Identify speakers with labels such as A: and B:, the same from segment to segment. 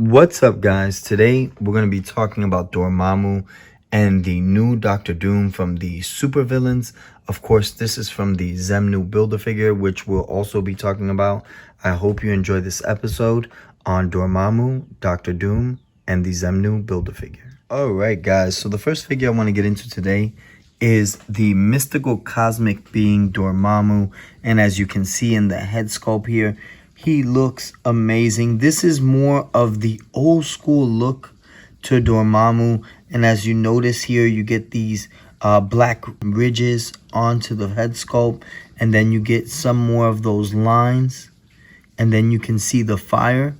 A: What's up, guys? Today we're going to be talking about Dormammu and the new Doctor Doom from the supervillains. Of course, this is from the Xemnu Build-A-Figure, which we'll also be talking about. I hope you enjoy this episode on Dormammu, Doctor Doom, and the Xemnu Build-A-Figure. Alright, guys, so the first figure I want to get into today is the mystical cosmic being Dormammu, and as you can see in the head sculpt here, he looks amazing. This is more of the old school look to Dormammu, and as you notice here, you get these black ridges onto the head sculpt, and then you get some more of those lines, and then you can see the fire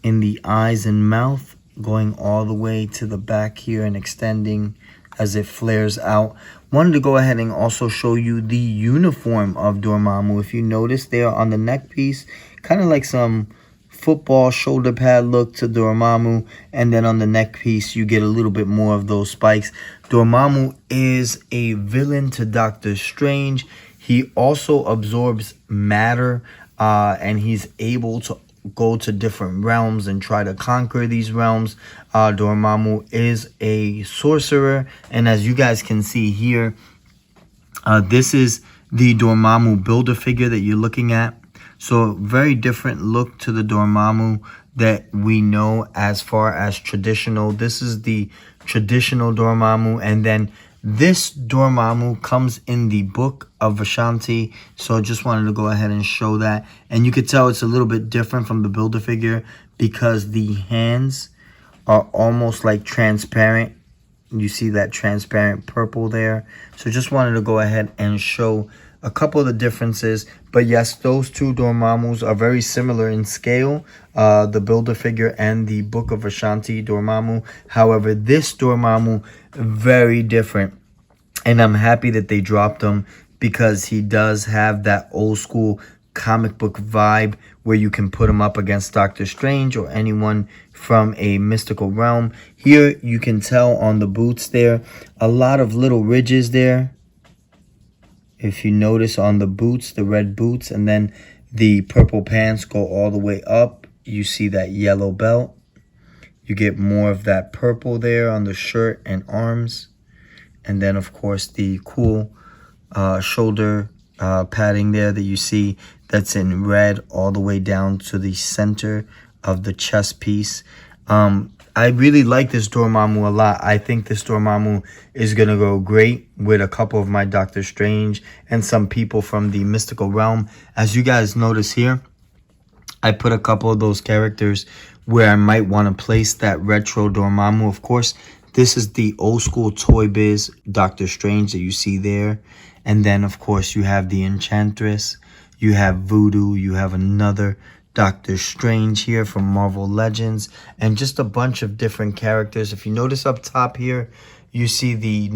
A: in the eyes and mouth going all the way to the back here and extending as it flares out. Wanted to go ahead and also show you the uniform of Dormammu. If you notice there on the neck piece, kind of like some football shoulder pad look to Dormammu, and then on the neck piece you get a little bit more of those spikes. Dormammu is a villain to Doctor Strange. He also absorbs matter, and he's able to go to different realms and try to conquer these realms. Dormammu is a sorcerer, and as you guys can see here, this is the Dormammu Build-A-Figure that you're looking at. So very different look to the Dormammu that we know as far as traditional. This is the traditional Dormammu, and then this Dormammu comes in the Book of Vishanti, so just wanted to go ahead and show that. And you could tell it's a little bit different from the Build-A-Figure because the hands are almost like transparent. You see that transparent purple there. So just wanted to go ahead and show a couple of the differences. But yes, those two Dormammus are very similar in scale, the Build-A-Figure and the Book of Vishanti Dormammu. However, this Dormammu, very different. And I'm happy that they dropped him because he does have that old school comic book vibe where you can put him up against Doctor Strange or anyone from a mystical realm. Here you can tell on the boots there, a lot of little ridges there. If you notice on the boots, the red boots, and then the purple pants go all the way up. You see that yellow belt. You get more of that purple there on the shirt and arms. And then, of course, the cool shoulder padding there that you see that's in red all the way down to the center of the chest piece. I really like this Dormammu a lot. I think this Dormammu is going to go great with a couple of my Doctor Strange and some people from the mystical realm. As you guys notice here, I put a couple of those characters where I might want to place that retro Dormammu. Of course, this is the old school Toy Biz Doctor Strange that you see there. And then, of course, you have the Enchantress. You have Voodoo. You have another Doctor Strange here from Marvel Legends, and just a bunch of different characters. If you notice up top here, you see the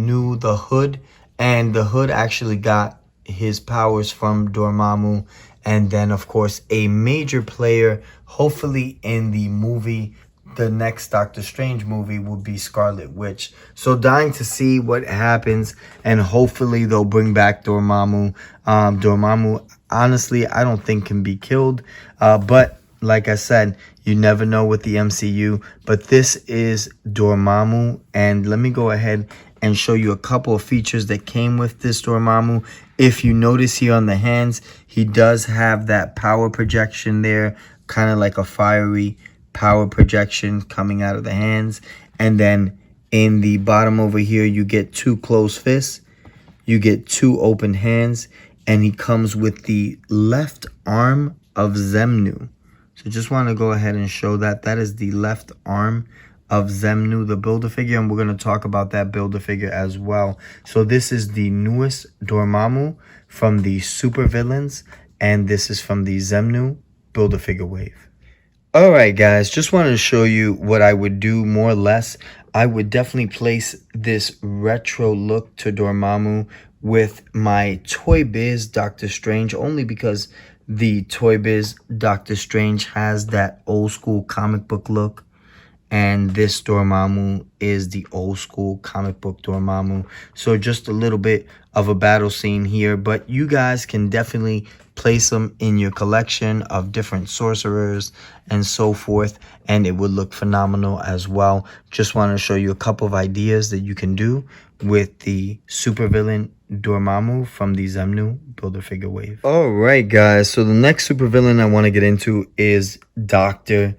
A: Hood, and the Hood actually got his powers from Dormammu. And then, of course, a major player, hopefully in the movie, the next Doctor Strange movie, will be Scarlet Witch. So dying to see what happens, and hopefully they'll bring back Dormammu. Dormammu, honestly, I don't think can be killed. But like I said, you never know with the MCU. But this is Dormammu, and let me go ahead and show you a couple of features that came with this Dormammu. If you notice here on the hands, he does have that power projection there, kind of like a fiery power projection coming out of the hands. And then in the bottom over here, you get two closed fists, you get two open hands, and he comes with the left arm of Xemnu. So just want to go ahead and show that. That is the left arm of Xemnu, the Build-A-Figure, and we're going to talk about that Build-A-Figure as well. So this is the newest Dormammu from the supervillains, and this is from the Xemnu Build-A-Figure wave. Alright guys, just wanted to show you what I would do more or less. I would definitely place this retro look to Dormammu with my Toy Biz Doctor Strange, only because the Toy Biz Doctor Strange has that old school comic book look. and this Dormammu is the old school comic book Dormammu. So just a little bit of a battle scene here, but you guys can definitely place them in your collection of different sorcerers and so forth, and it would look phenomenal as well. Just want to show you a couple of ideas that you can do with the supervillain Dormammu from the Xemnu Build-A-Figure wave. Alright guys, so the next supervillain I want to get into is Dr.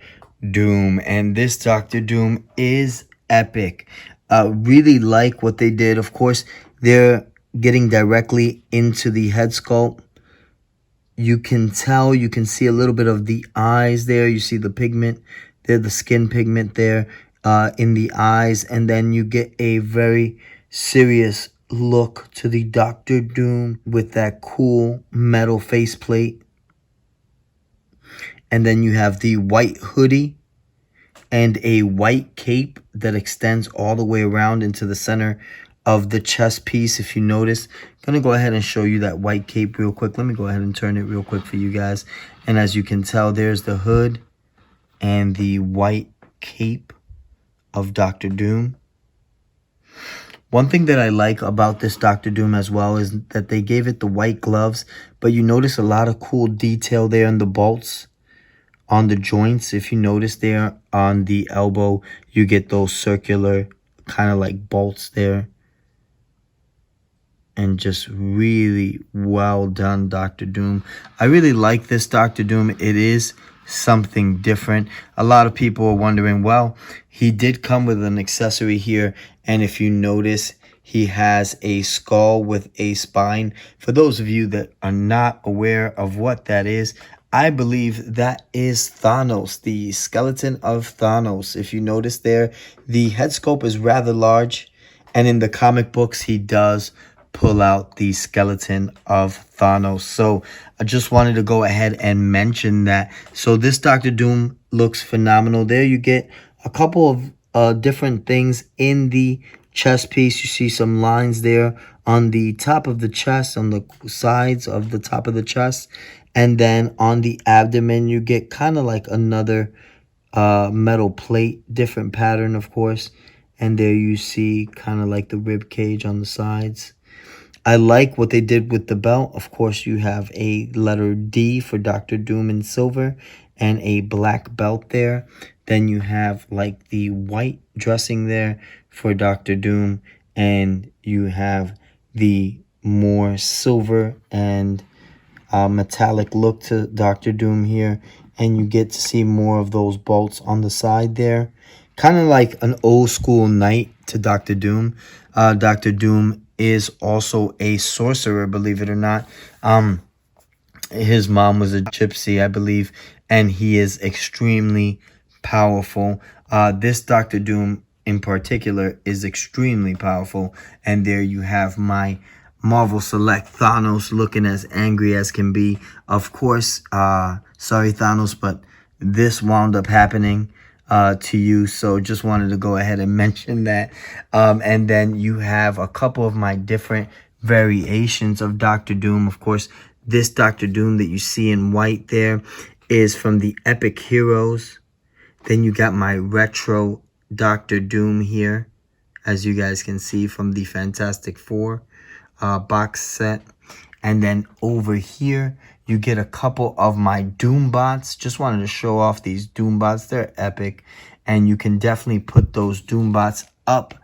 A: Doom, and this Dr. Doom is epic. Really like what they did. Of course, they're getting directly into the head sculpt. You can tell, you can see a little bit of the eyes there. You see the pigment there, the skin pigment there in the eyes. And then you get a very serious look to the Dr. Doom with that cool metal faceplate. And then you have the white hoodie and a white cape that extends all the way around into the center of the chest piece. If you notice, I'm going to go ahead and show you that white cape real quick. Let me go ahead and turn it real quick for you guys. And as you can tell, there's the hood and the white cape of Dr. Doom. One thing that I like about this Dr. Doom as well is that they gave it the white gloves, but you notice a lot of cool detail there in the bolts on the joints. If you notice there on the elbow, you get those circular kind of like bolts there. And just really well done, Dr. Doom. I really like this Dr. Doom. It is something different. A lot of people are wondering, well, he did come with an accessory here. And if you notice, he has a skull with a spine. For those of you that are not aware of what that is, I believe that is Thanos, the skeleton of Thanos. If you notice there, the head sculpt is rather large. And in the comic books, he does pull out the skeleton of Thanos. So I just wanted to go ahead and mention that. So this Dr. Doom looks phenomenal. There you get a couple of different things in the chest piece. You see some lines there on the top of the chest, on the sides of the top of the chest. And then on the abdomen, you get kind of like another metal plate, different pattern, of course. And there you see kind of like the rib cage on the sides. I like what they did with the belt. Of course, you have a letter D for Dr. Doom in silver and a black belt there. Then you have like the white dressing there for Dr. Doom. And you have the more silver and metallic look to Dr. Doom here. And you get to see more of those bolts on the side there. Kind of like an old school knight to Dr. Doom. Dr. Doom is also a sorcerer, believe it or not. His mom was a gypsy, I believe, and he is extremely powerful. This Dr. Doom in particular is extremely powerful. And there you have my Marvel Select Thanos looking as angry as can be. Of course, sorry Thanos, but this wound up happening to you, so just wanted to go ahead and mention that. And then you have a couple of my different variations of Dr. Doom. Of course, this Dr. Doom that you see in white there is from the Epic Heroes. Then you got my retro Dr. Doom here, as you guys can see from the Fantastic Four box set. And then over here, you get a couple of my Doom bots. Just wanted to show off these Doom bots. They're epic. And you can definitely put those Doom bots up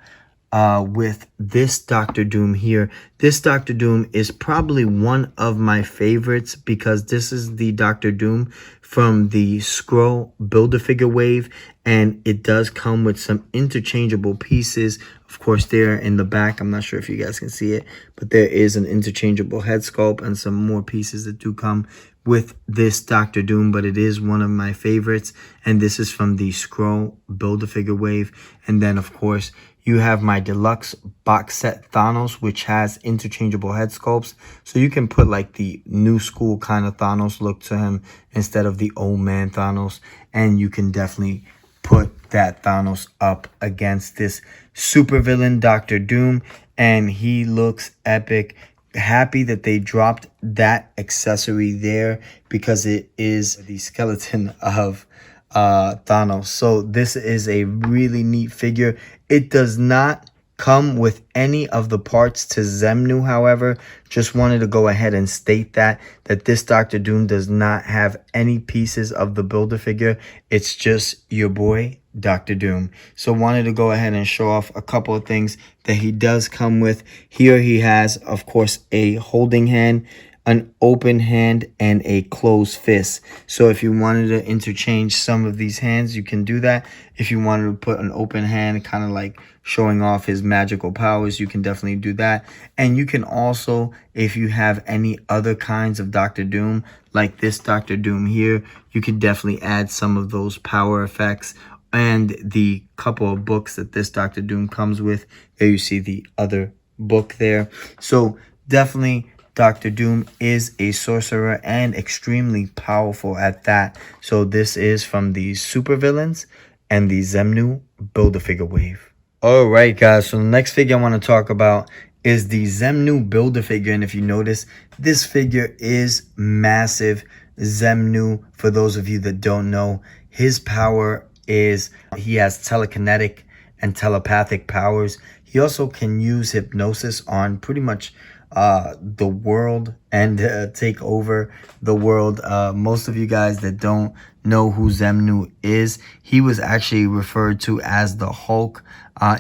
A: with this Dr. Doom here. This Dr. Doom is probably one of my favorites because this is the Dr. Doom from the Skrull Build-A-Figure wave. And it does come with some interchangeable pieces. Of course, there in the back, I'm not sure if you guys can see it, but there is an interchangeable head sculpt and some more pieces that do come with this Dr. Doom, but it is one of my favorites. And this is from the Skrull Build-A-Figure wave. And then, of course, you have my deluxe box set Thanos, which has interchangeable head sculpts. So you can put like the new school kind of Thanos look to him instead of the old man Thanos. And you can definitely put that Thanos up against this supervillain Dr. Doom. And he looks epic. Happy that they dropped that accessory there because it is the skeleton of Thanos. So this is a really neat figure. It does not come with any of the parts to Xemnu, however. Just wanted to go ahead and state that this Doctor Doom does not have any pieces of the Build-A-Figure. It's just your boy Doctor Doom. So wanted to go ahead and show off a couple of things that he does come with. Here he has, of course, a holding hand, an open hand, and a closed fist. So if you wanted to interchange some of these hands, you can do that. If you wanted to put an open hand, kind of like showing off his magical powers, you can definitely do that. And you can also, if you have any other kinds of Doctor Doom, like this Doctor Doom here, you can definitely add some of those power effects and the couple of books that this Doctor Doom comes with. There you see the other book there. So definitely Doctor Doom is a sorcerer and extremely powerful at that. So this is from the supervillains and the Xemnu Build-A-Figure wave. Alright guys, so the next figure I want to talk about is the Xemnu Build-A-Figure. And if you notice, this figure is massive. Xemnu, for those of you that don't know, his power is he has telekinetic and telepathic powers. He also can use hypnosis on pretty much the world and take over the world. Most of you guys that don't know who Xemnu is, he was actually referred to as the Hulk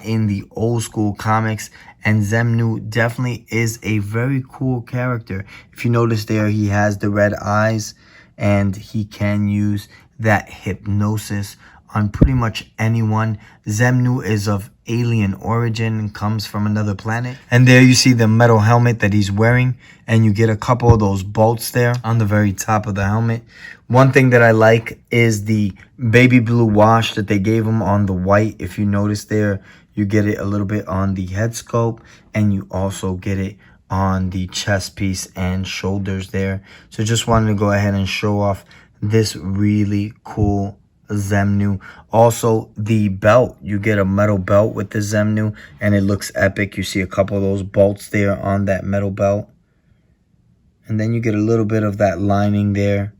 A: in the old school comics. And Xemnu definitely is a very cool character. If you notice there, he has the red eyes and he can use that hypnosis on pretty much anyone. Xemnu is of alien origin and comes from another planet. And there you see the metal helmet that he's wearing, and you get a couple of those bolts there on the very top of the helmet. One thing that I like is the baby blue wash that they gave him on the white. If you notice there, you get it a little bit on the head sculpt, and you also get it on the chest piece and shoulders there. So just wanted to go ahead and show off this really cool Xemnu. Also, the belt, you get a metal belt with the Xemnu, and it looks epic. You see a couple of those bolts there on that metal belt, and then you get a little bit of that lining there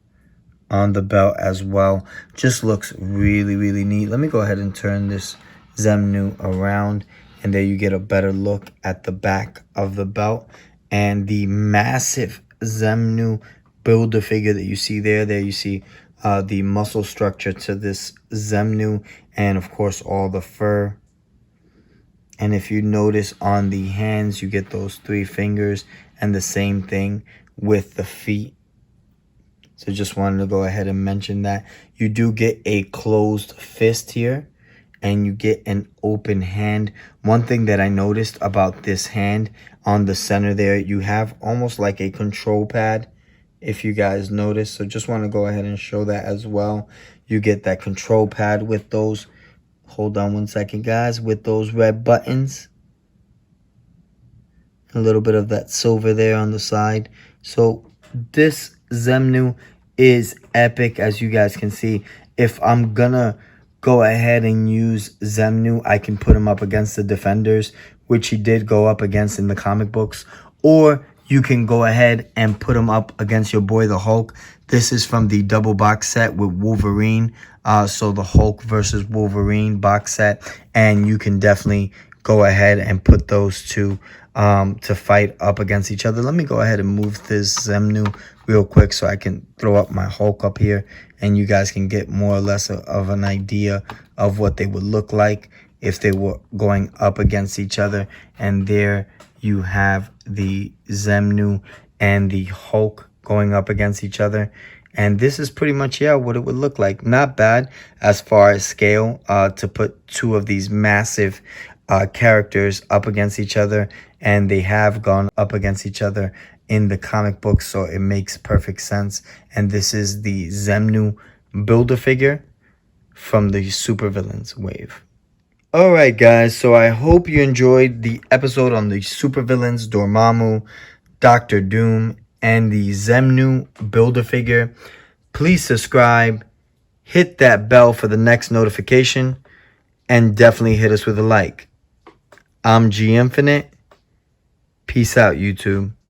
A: on the belt as well. Just looks really, really neat. Let me go ahead and turn this Xemnu around, and there you get a better look at the back of the belt. And the massive Xemnu Build-A-Figure that you see there you see the muscle structure to this Xemnu, and of course all the fur. And if you notice on the hands, you get those 3 fingers, and the same thing with the feet. So just wanted to go ahead and mention that. You do get a closed fist here, and you get an open hand. One thing that I noticed about this hand, on the center there, you have almost like a control pad, if you guys notice. So just want to go ahead and show that as well. You get that control pad with those, hold on one second guys, with those red buttons. A little bit of that silver there on the side. So this Xemnu is epic, as you guys can see. If I'm gonna go ahead and use Xemnu, I can put him up against the Defenders, which he did go up against in the comic books, or you can go ahead and put him up against your boy, the Hulk. This is from the double box set with Wolverine. So the Hulk versus Wolverine box set. And you can definitely go ahead and put those two to fight up against each other. Let me go ahead and move this Xemnu real quick so I can throw up my Hulk up here, and you guys can get more or less of an idea of what they would look like if they were going up against each other. And there you have the Xemnu and the Hulk going up against each other. And this is pretty much, yeah, what it would look like. Not bad as far as scale to put 2 of these massive characters up against each other. And they have gone up against each other in the comic books, so it makes perfect sense. And this is the Xemnu Build-A-Figure from the Supervillains wave. Alright guys, so I hope you enjoyed the episode on the supervillains, Dormammu, Doctor Doom, and the Xemnu Build-A-Figure. Please subscribe, hit that bell for the next notification, and definitely hit us with a like. I'm G Infinite. Peace out, YouTube.